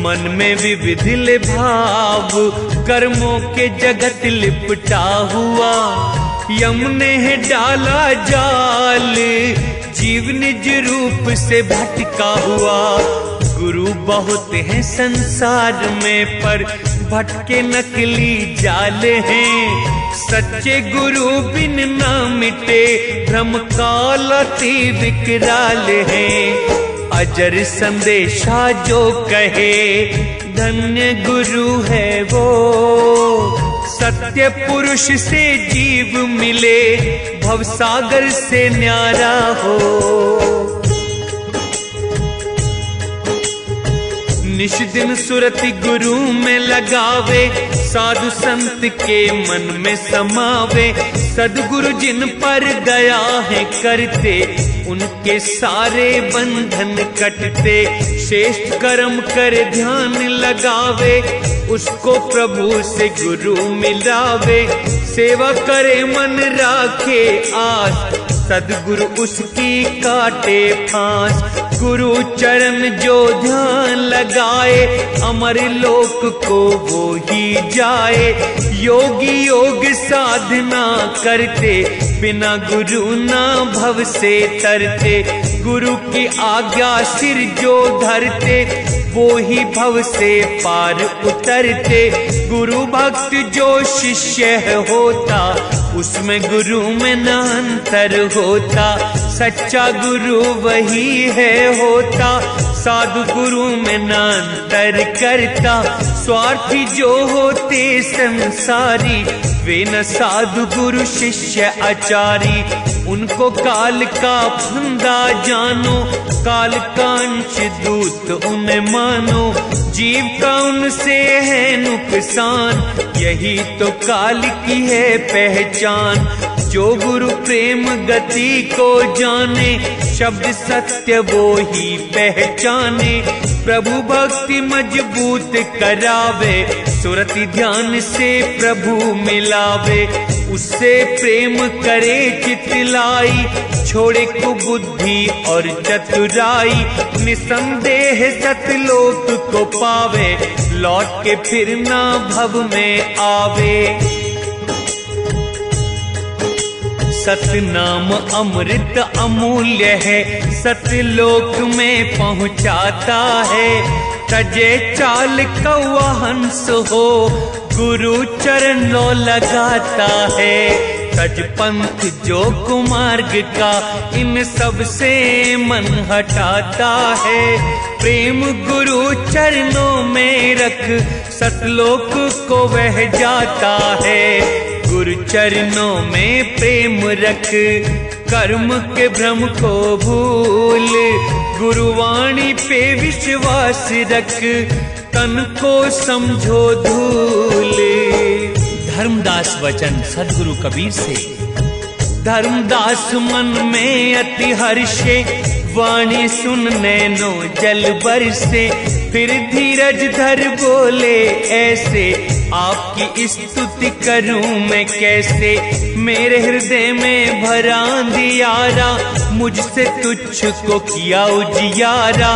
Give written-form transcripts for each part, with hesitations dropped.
मन में विविध भाव, कर्मों के जगत लिपटा हुआ। यम ने डाला जाल, जीव निज रूप से भटका हुआ। गुरु बहुत हैं संसार में, पर भटके नकली जाल हैं। सच्चे गुरु बिन ना मिटे, भ्रम काल अति विकराल हैं। अजर संदेशा जो कहे, धन्य गुरु है वो। सत्य पुरुष से जीव मिले, भवसागर से न्यारा हो। निश दिन सुरति गुरु में लगावे, साधु संत के मन में समावे। सदगुरु जिन पर दया है करते, उनके सारे बंधन कटते। श्रेष्ठ कर्म कर ध्यान लगावे, उसको प्रभु से गुरु मिलावे। सेवा करे मन राखे आस, सदगुरु उसकी काटे फांस। गुरु चरण जो ध्यान लगाए, अमर लोक को वो ही जाए। योगी योग साधना करते, बिना गुरु ना भव से तरते। गुरु की आज्ञा सिर जो धरते, वो ही भव से पार उतरते। गुरु भक्त जो शिष्य होता, उसमें गुरु में न अंतर होता। सच्चा गुरु वही है होता, साधु गुरु में न अंतर करता। स्वार्थी जो होते संसारी, वे न साधु गुरु शिष्य आचारी। उनको काल का फंदा जानो, काल का अंश दूत उन्हें मानो। जीव का उनसे है नुकसान, यही तो काल की है पहचान। जो गुरु प्रेम गति को जाने, शब्द सत्य वो ही पहचाने। प्रभु भक्ति मजबूत करावे, सुरति ध्यान से प्रभु मिलावे। उससे प्रेम करे चितलाई, छोड़े कुबुद्धि और चतुराई। निसंदेह सतलोक को पावे, लौट के फिर ना भव में आवे। सतनाम अमृत अमूल्य है, सतलोक में पहुँचाता है। तजे चाल कौआ हंस हो, गुरु चरणों लगाता है। तज पंथ जो कुमार्ग का, इन सब से मन हटाता है। प्रेम गुरु चरणों में रख, सतलोक को वह जाता है। गुरु चरणों में प्रेम रख, कर्म के भ्रम को भूल। गुरुवाणी पे विश्वास रख, तन को समझो धूल। धर्मदास वचन सद्गुरु कबीर से। धर्मदास मन में अति हर्षे, वाणी सुन नैनो जल बरसे। फिर धीरज धर बोले ऐसे, आपकी स्तुति करूं मैं कैसे। मेरे हृदय में भरा अंधियारा, मुझसे तुच्छ को किया उजियारा।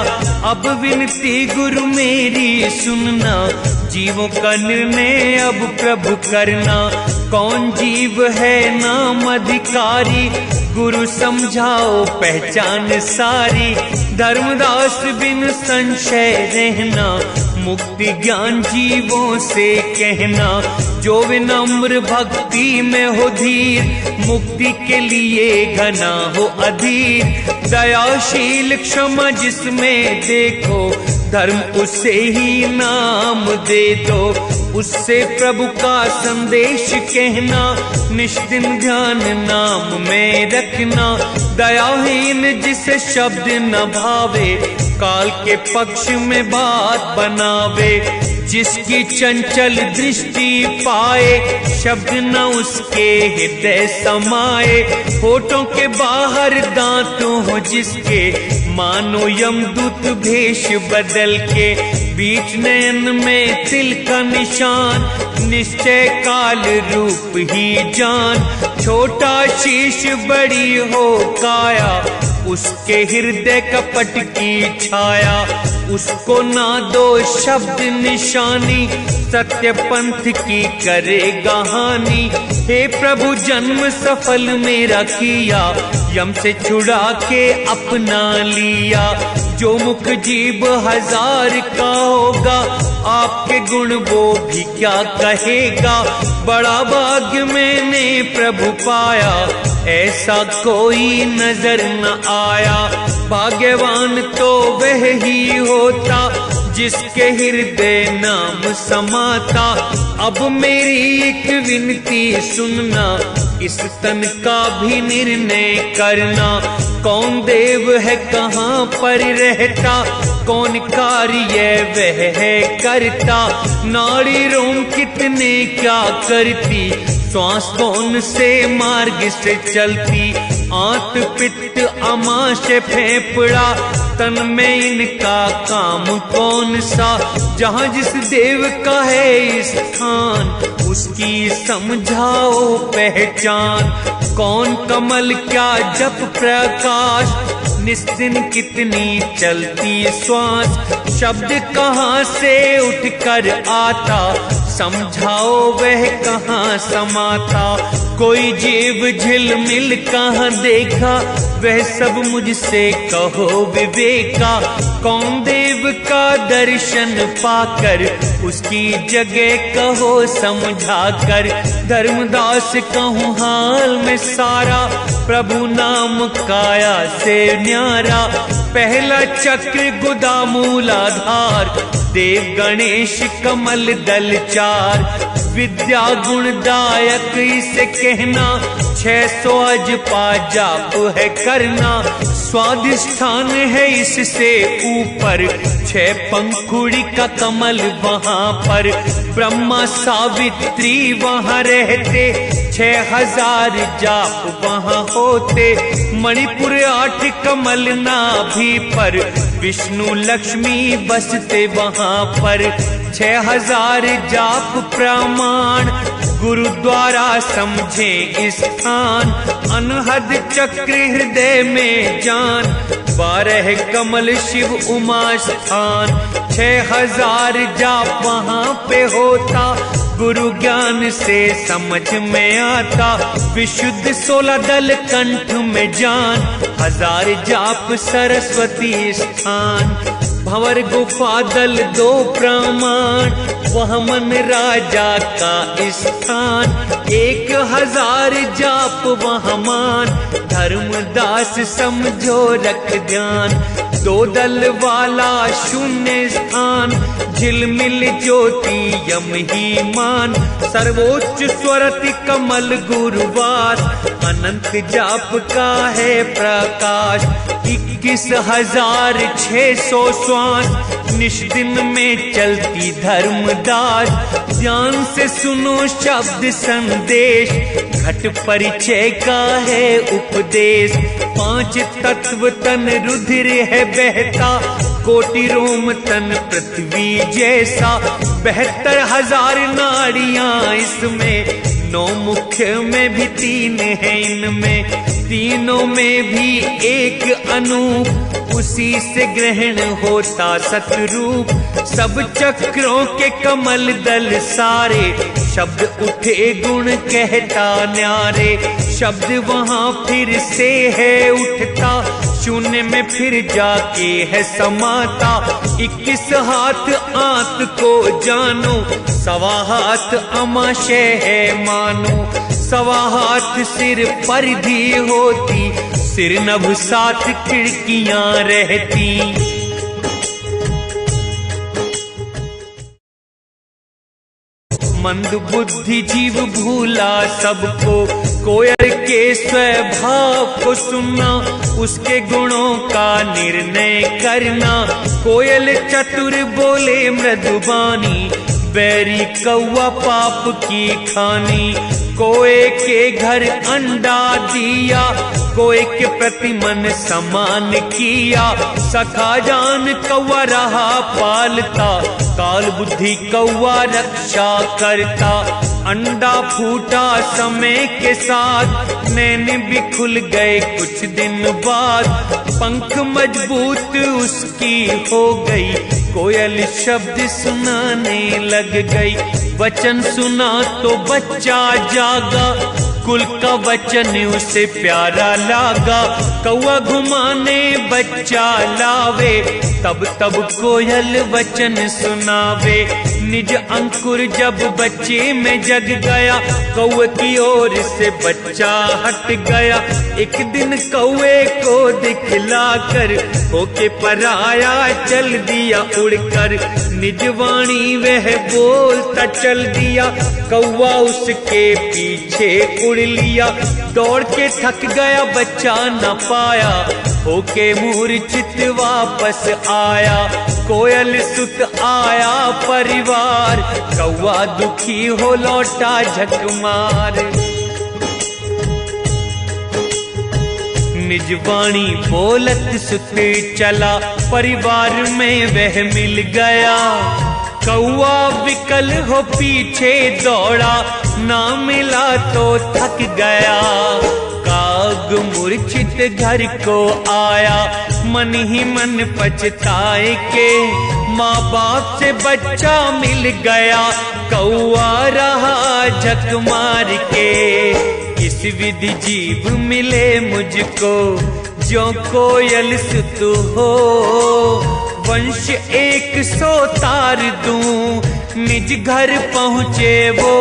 अब विनती गुरु मेरी सुनना, जीवों का निर्णय अब प्रभु करना। कौन जीव है नाम अधिकारी, गुरु समझाओ पहचान सारी। धर्मदास बिन संशय रहना, मुक्ति ज्ञान जीवों से कहना। जो विनम्र भक्ति में हो धीर, मुक्ति के लिए घना हो अधीर। दयाशील क्षमा जिसमें देखो, धर्म उसे ही नाम दे दो। उससे प्रभु का संदेश कहना, निष्दिन ध्यान नाम में रखना। दयाहीन जिसे शब्द न भावे, काल के पक्ष में बात बनावे। जिसकी चंचल दृष्टि पाए, शब्द न उसके हृदय समाए। होठों के बाहर दांत हो जिसके, मानो यमदूत भेष बदल के। बीच नयन में तिल का निशान, निश्चय काल रूप ही जान। छोटा शीश बड़ी हो काया, उसके हृदय कपट की छाया, उसको ना दो शब्द निशानी, सत्य पंथ की करेगा हानि। हे प्रभु जन्म सफल मेरा किया, यम से छुड़ा के अपना लिया। जो मुख जीव 1000 का होगा, आपके गुण वो भी क्या कहेगा। बड़ा भाग्य मैंने प्रभु पाया, ऐसा कोई नजर न आया। भाग्यवान तो वह ही होता, जिसके हृदय नाम समाता। अब मेरी एक विनती सुनना, इस तन का भी निर्णय करना। कौन देव है कहाँ पर रहता, कौन कार्य वह है करता। नाड़ी रोम कितने क्या करती, श्वास कौन से मार्ग से चलती। आंत पित्त अमाशय फेफड़ा, तन में इनका काम कौन सा। जहाँ जिस देव का है स्थान, उसकी समझाओ पहचान। कौन कमल क्या जप प्रकाश, निस्दिन कितनी चलती श्वास। शब्द कहाँ से उठकर आता, समझाओ वह कहाँ समाता। कोई जीव झिलमिल कहाँ देखा, वह सब मुझसे कहो विवेका। कौन देव का दर्शन पाकर, उसकी जगह कहो समझाकर। धर्मदास कहूँ हाल में सारा, प्रभु नाम काया से न्यारा। पहला चक्र गुदा मूलाधार, देव गणेश कमल दल 4। विद्या गुणदायक इसे कहना, 600 अजपा जाप है करना। स्वादिष्ठान है इससे ऊपर, 6 पंखुड़ी का कमल वहाँ पर। ब्रह्मा सावित्री वहाँ रहते, 6000 जाप वहाँ होते। मणिपुर 8 कमल नाभि पर, विष्णु लक्ष्मी बसते वहाँ पर। 6000 जाप प्रमाण, गुरुद्वारा समझे स्थान। अनहद चक्र हृदय में जान, 12 कमल शिव उमा स्थान। 6000 जाप वहाँ पे होता, गुरु ज्ञान से समझ में आता। विशुद्ध 16 दल कंठ में जान, 1000 जाप सरस्वती स्थान। भंवर गुफा दल 2 प्रमाण, वह मन राजा का स्थान। 1000 जाप वह मान, धर्मदास समझो रख ध्यान। 2 दल वाला 0 स्थान, झिलमिल ज्योति यम ही मान। सर्वोच्च स्वरति कमल गुरुवास, अनंत जाप का है प्रकाश। 21600 श्वास, निष्दिन में चलती धर्मदास। ध्यान से सुनो शब्द संदेश, घट परिचय का है उपदेश। 5 तत्व तन रुधिर है बहता, कोटि रोम तन पृथ्वी जैसा। 72,000 नाड़ियां इसमें, 9 मुख्य में भी 3 है इनमें। तीनों में भी एक अनूप, उसी से ग्रहण होता सतरूप। सब चक्रों के कमल दल सारे, शब्द उठे गुण कहता न्यारे। शब्द वहाँ फिर से है उठता, शून्य में फिर जाके है समाता। 21 हाथ आंत को जानो, 1.25 हाथ अमाशय है मानो। 1.25 हाथ सिर परिधि होती, सिर नभ 7 खिड़कियां रहती। मंद बुद्धि जीव भूला सबको, कोयल के स्वभाव को सुनना, उसके गुणों का निर्णय करना। कोयल चतुर बोले मृदुबानी, बैरी कौआ पाप की खानी। कोए के घर अंडा दिया, कोए के प्रति मन समान किया। सखा जान कौआ रहा पालता, काल बुद्धि कौआ रक्षा करता। अंडा फूटा समय के साथ, नैन भी खुल गए कुछ दिन बाद। पंख मजबूत उसकी हो गई, कोयल शब्द सुनाने लग गई। वचन सुना तो बच्चा जागा, कुल का वचन उसे प्यारा लागा। कौआ घुमाने बच्चा लावे, तब तब कोयल वचन सुनावे। निज अंकुर जब बच्चे में जग गया, कौए की ओर से बच्चा हट गया। एक दिन कौए को दिखला कर, होके पराया चल दिया उड़कर। निज वाणी वह बोलता चल दिया, कौआ उसके पीछे उड़ लिया। दौड़ के थक गया बच्चा न पाया, होके मूर्छित वापस आया। कोयल सुत आया परिवार, कौआ दुखी हो लौटा झक मार। निज वाणी बोलत सुत चला, परिवार में वह मिल गया। कौआ विकल हो पीछे दौड़ा, ना मिला तो थक गया। काग मूर्छित घर को आया, मन ही मन पछताए के। माँ बाप से बच्चा मिल गया, कौआ रहा झक मार के। किस विधि जीव मिले मुझको, जो कोयल सुत हो। वंश 100 तार दूं, निज घर पहुँचे वो।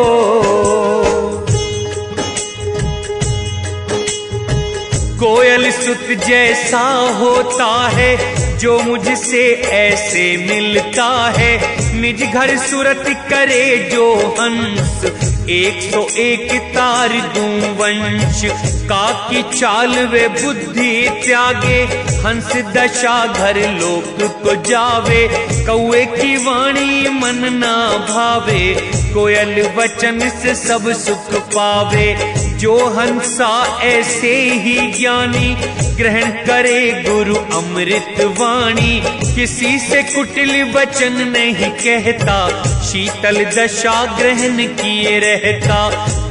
कोयल सुत जैसा होता है, जो मुझसे ऐसे मिलता है। निज घर सूरत करे जो हंस, 101 तार दूं वंश। काकी चाल वे बुद्धि त्यागे, हंस दशा घर लोक को जावे। कौए की वाणी मन ना भावे, कोयल वचन से सब सुख पावे। जो हंसा ऐसे ही ज्ञानी, ग्रहण करे गुरु अमृत वाणी। किसी से कुटिल वचन नहीं कहता, शीतल दशा ग्रहण किए रहता।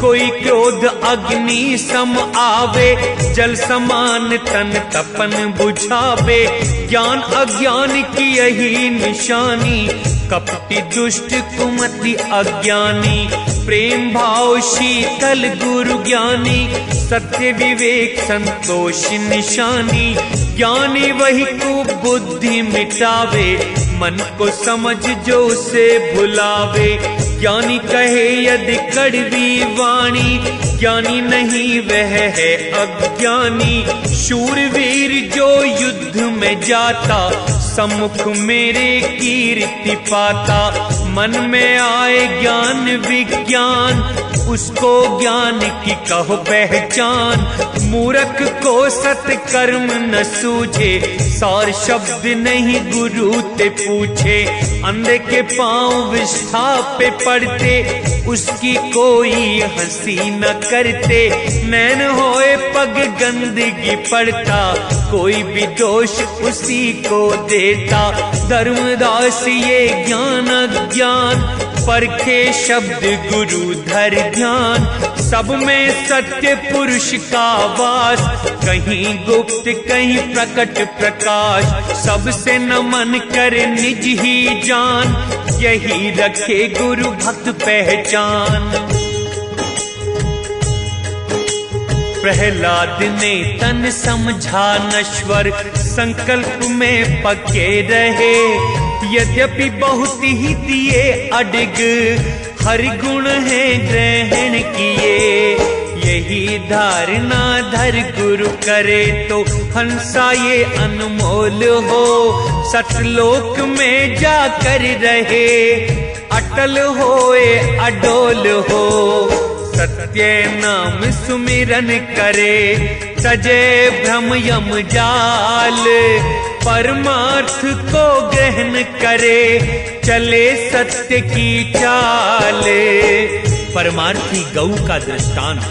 कोई क्रोध अग्नि सम आवे, जल समान तन तपन बुझावे। ज्ञान अज्ञान की यही निशानी, कपटी दुष्ट कुमति अज्ञानी। प्रेम भाव शीतल गुरु ज्ञानी, सत्य विवेक संतोष निशानी। ज्ञानी वही को बुद्धि मिटावे, मन को समझ जो उसे भुलावे। ज्ञानी कहे यदि कड़वी वाणी, ज्ञानी नहीं वह है अज्ञानी। शूरवीर जो युद्ध में जाता, सम्मुख मेरे कीर्ति पाता। मन में आए ज्ञान विज्ञान, उसको ज्ञान की कहो पहचान। मूर्ख को सत्कर्म न सूझे, सार शब्द नहीं गुरु ते पूछे। अंधे के पांव विष्ठा पे पड़ते, उसकी कोई हंसी न करते। नैन होए पग गंदगी पड़ता, कोई भी दोष उसी को देता। धर्मदास ये ज्ञान अज्ञान, परखे शब्द गुरु धर ध्यान। सब में सत्य पुरुष का वास, कहीं गुप्त कहीं प्रकट प्रकाश। सबसे नमन करे निज ही जान, यही रखे गुरु भक्त पहचान। प्रहलाद ने तन समझा नश्वर, संकल्प में पके रहे। यद्यपि बहुत ही दिए अडिग, हर गुण है ग्रहण किए। यही धारणा धर गुरु करे, तो हंसा ये अनमोल हो। सतलोक में जाकर रहे, अटल होए अडोल हो। सत्य नाम सुमिरन करे, सजे भ्रम यम जाल। परमार्थ को ग्रहण करे, चले सत्य की चाले। परमार्थी गौ का दृष्टांत।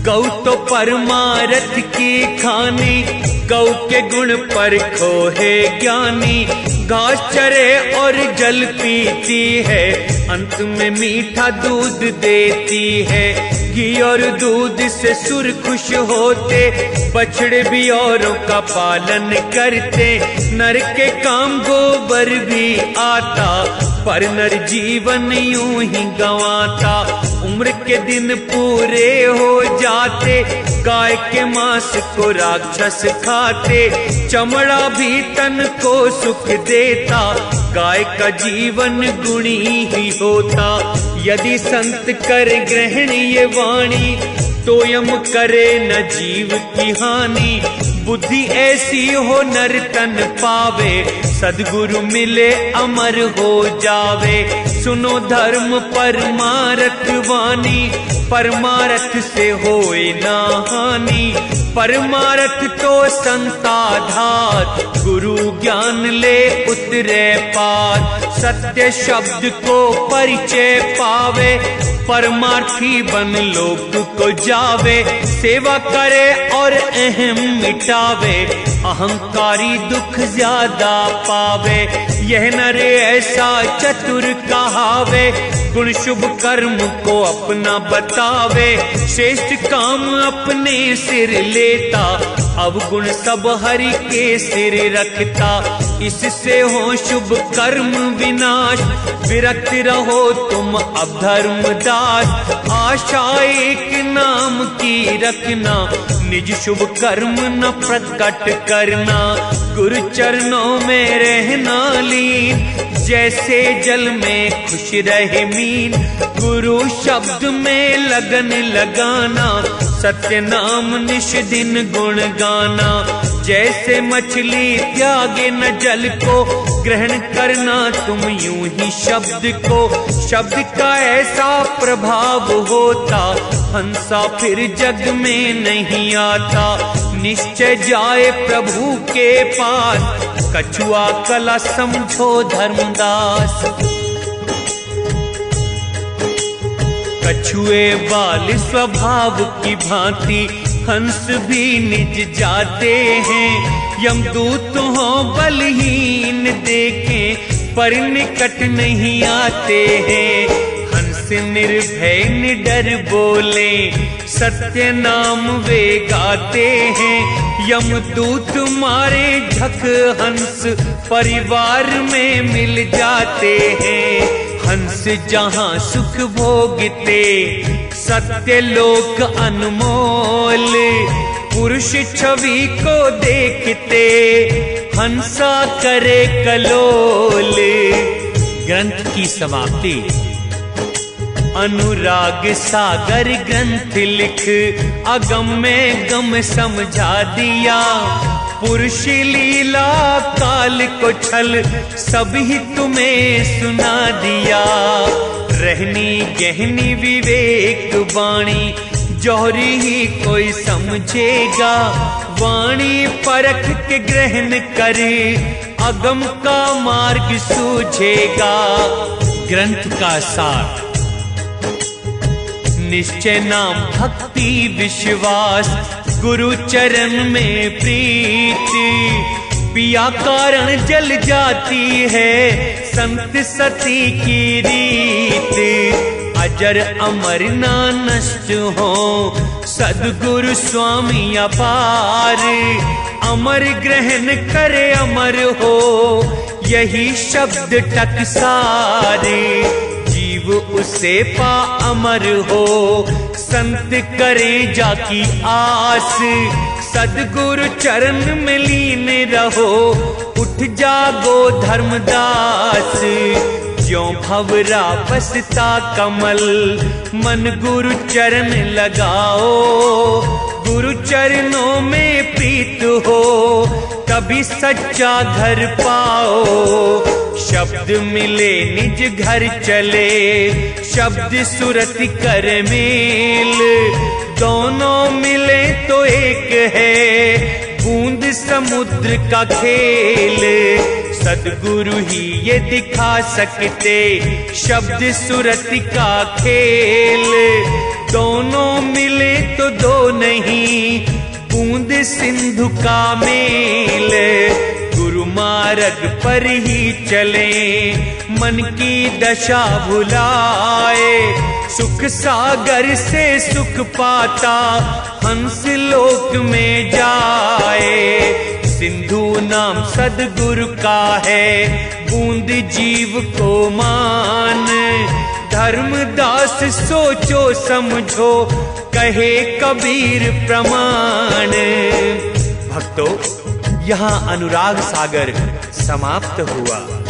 गौ तो परमार्थ की खानी, गौ के गुण पर खोहे ज्ञानी। घास चरे और जल पीती है, अंत में मीठा दूध देती है। घी और दूध से सुर खुश होते, बछड़े भी औरों का पालन करते। नर के काम गोबर भी आता, पर नर जीवन यूं ही गंवाता। उम्र के दिन पूरे हो जाते, गाय के मांस को राक्षस खाते। चमड़ा भी तन को सुख देता, गाय का जीवन गुणी ही होता। यदि संत कर ग्रहण ये वाणी, तो यम करे न जीव की हानि। बुद्धि ऐसी हो नर तन पावे, सद्गुरु मिले अमर हो जावे। सुनो धर्म परमारथ वाणी, परमारथ से होए ना हानि। परमारथ तो संताधार, गुरु ज्ञान ले उतरे पार। सत्य शब्द को परिचय पावे, परमार्थी बन लोक को जावे। सेवा करे और अहम मिटावे, अहंकारी दुख ज्यादा पावे। यह नरे ऐसा चतुर कहावे, गुण शुभ कर्म को अपना बतावे। श्रेष्ठ काम अपने सिर लेता, अवगुण सब हरि के सिर रखता। इससे हो शुभ कर्म विनाश, विरक्त रहो तुम अब धर्मदास। आशा एक नाम की रखना, निज शुभ कर्म न प्रकट करना। गुरु चरणों में रहना लीन, जैसे जल में खुश रहे मीन। गुरु शब्द में लगन लगाना, सत्य नाम निश दिन गुण गाना। जैसे मछली त्यागे न जल को, ग्रहण करना तुम यूं ही शब्द को। शब्द का ऐसा प्रभाव होता, हंसा फिर जग में नहीं आता। निश्चय जाए प्रभु के पास, कछुआ कला समझो धर्मदास। कछुए बाल स्वभाव की भांति, हंस भी निज जाते हैं। यमदूत हो बलहीन देखें, पर निकट नहीं आते हैं। हंस निर्भय निडर बोले, सत्य नाम वे गाते हैं। यमदूत मारे झक हंस, परिवार में मिल जाते हैं। हंस जहाँ सुख भोगते, सत्य लोक अनमोल। पुरुष छवि को देखते, हंसा करे कलोल। ग्रंथ की समाप्ति। अनुराग सागर ग्रंथ लिख, अगम में गम समझा दिया। पुरुष लीला काल को छल, सभी तुम्हें सुना दिया। रहनी गहनी विवेक वाणी, जौहरी ही कोई समझेगा। वाणी परख के ग्रहण करे, अगम का मार्ग सूझेगा। ग्रंथ का सार। निश्चय नाम भक्ति विश्वास, गुरु चरण में प्रीति। पिया कारण जल जाती है, संत सती की रीत। अजर अमर ना नष्ट हो, सद्गुरु स्वामी अपार। अमर ग्रहण करे अमर हो, यही शब्द टकसारे। जीव उसे पा अमर हो, संत करे जाकी आस। सद्गुरु चरण में लीन रहो, उठ जागो धर्मदास। ज्यों भंवरा बसता कमल, मन गुरु चरण लगाओ। गुरु चरणों में प्रीत हो, तभी सच्चा घर पाओ। शब्द मिले निज घर चले, शब्द सुरत कर मेल। दोनों मिले तो एक है, बूंद समुद्र का खेल। सदगुरु ही ये दिखा सकते शब्द सुरत का खेल। दोनों मिले तो दो नहीं, बूंद सिंधु का मेल। गुरु मार्ग पर ही चले, मन की दशा भुलाए। सुख सागर से सुख पाता, हंस लोक में जाए। सिंधु नाम सदगुरु का है, बूंद जीव को मान। धर्मदास सोचो समझो, कहे कबीर प्रमाण। भक्तों, यहाँ अनुराग सागर समाप्त हुआ।